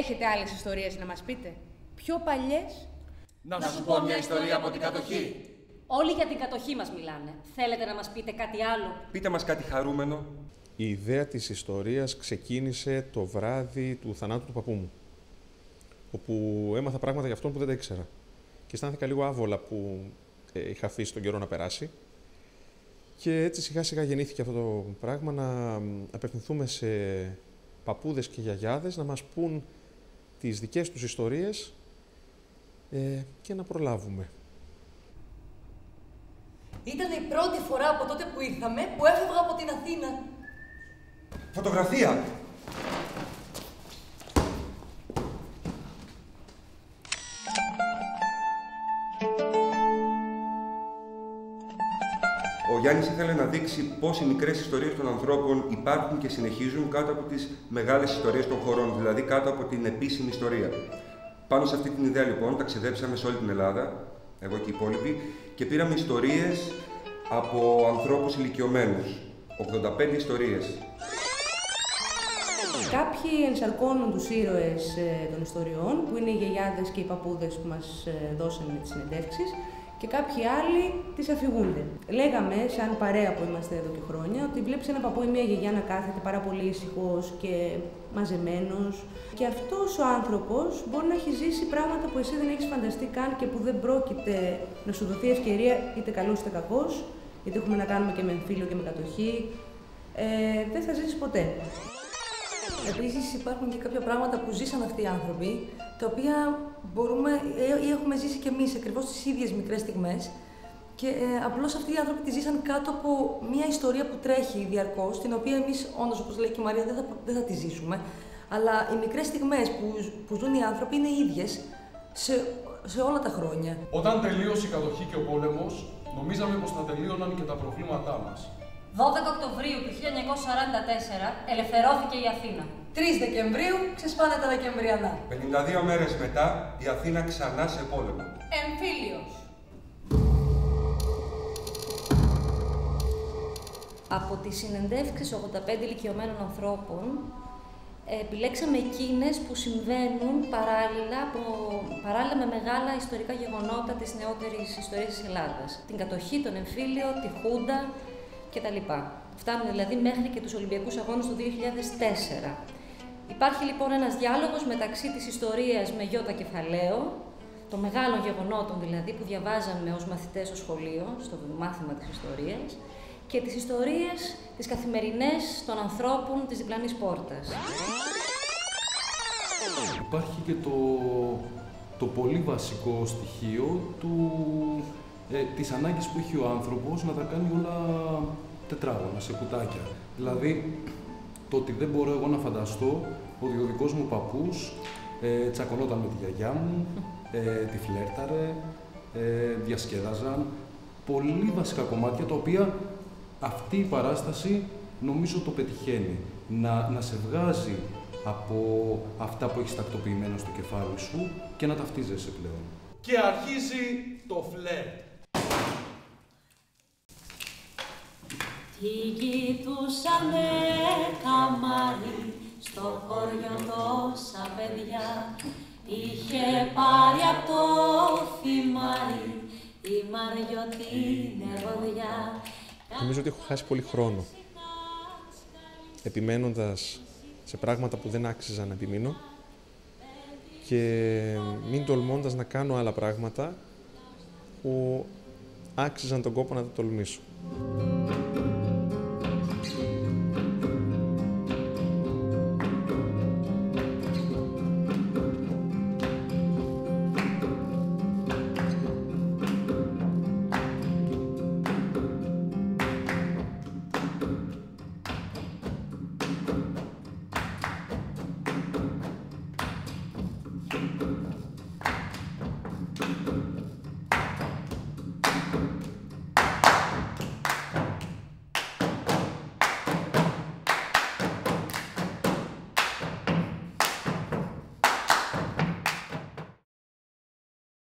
Έχετε άλλες ιστορίες να μας πείτε? Πιο παλιές? Να σου πω μια ιστορία από την κατοχή. Όλοι για την κατοχή μας μιλάνε. Θέλετε να μας πείτε κάτι άλλο? Πείτε μας κάτι χαρούμενο. Η ιδέα της ιστορίας ξεκίνησε το βράδυ του θανάτου του παππού μου, όπου έμαθα πράγματα για αυτόν που δεν τα ήξερα. Και αισθάνθηκα λίγο άβολα που είχα αφήσει τον καιρό να περάσει. Και έτσι σιγά σιγά γεννήθηκε αυτό το πράγμα, να απευθυνθούμε σε παππούδες και γιαγιάδες να μας πούν τις δικές τους ιστορίες και να προλάβουμε. Ήταν η πρώτη φορά από τότε που ήρθαμε που έφευγα από την Αθήνα. Φωτογραφία! Ο Γιάννης ήθελε να δείξει πώς οι μικρές ιστορίες των ανθρώπων υπάρχουν και συνεχίζουν κάτω από τις μεγάλες ιστορίες των χωρών, δηλαδή κάτω από την επίσημη ιστορία. Πάνω σε αυτή την ιδέα λοιπόν ταξιδέψαμε σε όλη την Ελλάδα, εγώ και οι υπόλοιποι, και πήραμε ιστορίες από ανθρώπους ηλικιωμένους. 85 ιστορίες. Κάποιοι ενσαρκώνουν τους ήρωες των ιστοριών, που είναι οι γιαγιάδες και οι παππούδες που μας δώσανε τις συνεντεύξεις, και κάποιοι άλλοι τις αφηγούνται. Λέγαμε, σαν παρέα που είμαστε εδώ και χρόνια, ότι βλέπεις ένα παππού ή μια γιαγιά να κάθεται πάρα πολύ ήσυχος και μαζεμένος. Και αυτός ο άνθρωπος μπορεί να έχει ζήσει πράγματα που εσύ δεν έχεις φανταστεί καν και που δεν πρόκειται να σου δοθεί ευκαιρία, είτε καλός είτε κακός, είτε έχουμε να κάνουμε και με εμφύλιο και με κατοχή. Δεν θα ζήσεις ποτέ. Επίσης υπάρχουν και κάποια πράγματα που ζήσαν αυτοί οι άνθρωποι, τα οποία μπορούμε ή έχουμε ζήσει κι εμείς ακριβώς τις ίδιες μικρές στιγμές, και απλώς αυτοί οι άνθρωποι τη ζήσαν κάτω από μια ιστορία που τρέχει διαρκώς, την οποία εμείς, όντως, όπως λέει και η Μαρία, δεν θα τη ζήσουμε, αλλά οι μικρές στιγμές που ζουν οι άνθρωποι είναι ίδιες σε όλα τα χρόνια. Όταν τελείωσε η κατοχή και ο πόλεμος, νομίζαμε πως θα τελείωναν και τα προβλήματά μας. 12 Οκτωβρίου του 1944 ελευθερώθηκε η Αθήνα. 3 Δεκεμβρίου ξεσπάνε τα Δεκεμβριανά. 52 μέρες μετά η Αθήνα ξανά σε πόλεμο. Εμφύλιος. Από τις συνεντεύξεις 85 ηλικιωμένων ανθρώπων, επιλέξαμε εκείνες που συμβαίνουν παράλληλα με μεγάλα ιστορικά γεγονότα της νεότερης ιστορίας της Ελλάδας. Την κατοχή, τον εμφύλιο, τη Χούντα κτλ. Φτάνουν δηλαδή μέχρι και τους Ολυμπιακούς Αγώνες του 2004. Υπάρχει λοιπόν ένας διάλογος μεταξύ της ιστορίας με γιώτα κεφαλαίο, των μεγάλων γεγονότων δηλαδή που διαβάζαμε ως μαθητές στο σχολείο, στο μάθημα της ιστορίας, και τις ιστορίες τις καθημερινές των ανθρώπων της διπλανής πόρτας. Υπάρχει και το πολύ βασικό στοιχείο της ανάγκης που έχει ο άνθρωπος να τα κάνει όλα τετράγωνα, σε κουτάκια. Δηλαδή, το ότι δεν μπορώ εγώ να φανταστώ ότι ο δικός μου παππούς τσακωνόταν με τη γιαγιά μου, τη φλέρταρε, διασκέδαζαν. Πολύ βασικά κομμάτια, τα οποία αυτή η παράσταση νομίζω το πετυχαίνει. Να σε βγάζει από αυτά που έχεις τακτοποιημένο στο κεφάλι σου και να ταυτίζεσαι πλέον. Και αρχίζει το φλερτ. Τι κοιτούσανε καμάρι, στο χωριό τόσα παιδιά, είχε πάρει απ' το θυμάρι η Μαριωτή νεροδιά. Νομίζω ότι έχω χάσει πολύ χρόνο, επιμένοντας σε πράγματα που δεν άξιζα να επιμείνω και μην τολμώντας να κάνω άλλα πράγματα που άξιζαν τον κόπο να τα τολμήσω.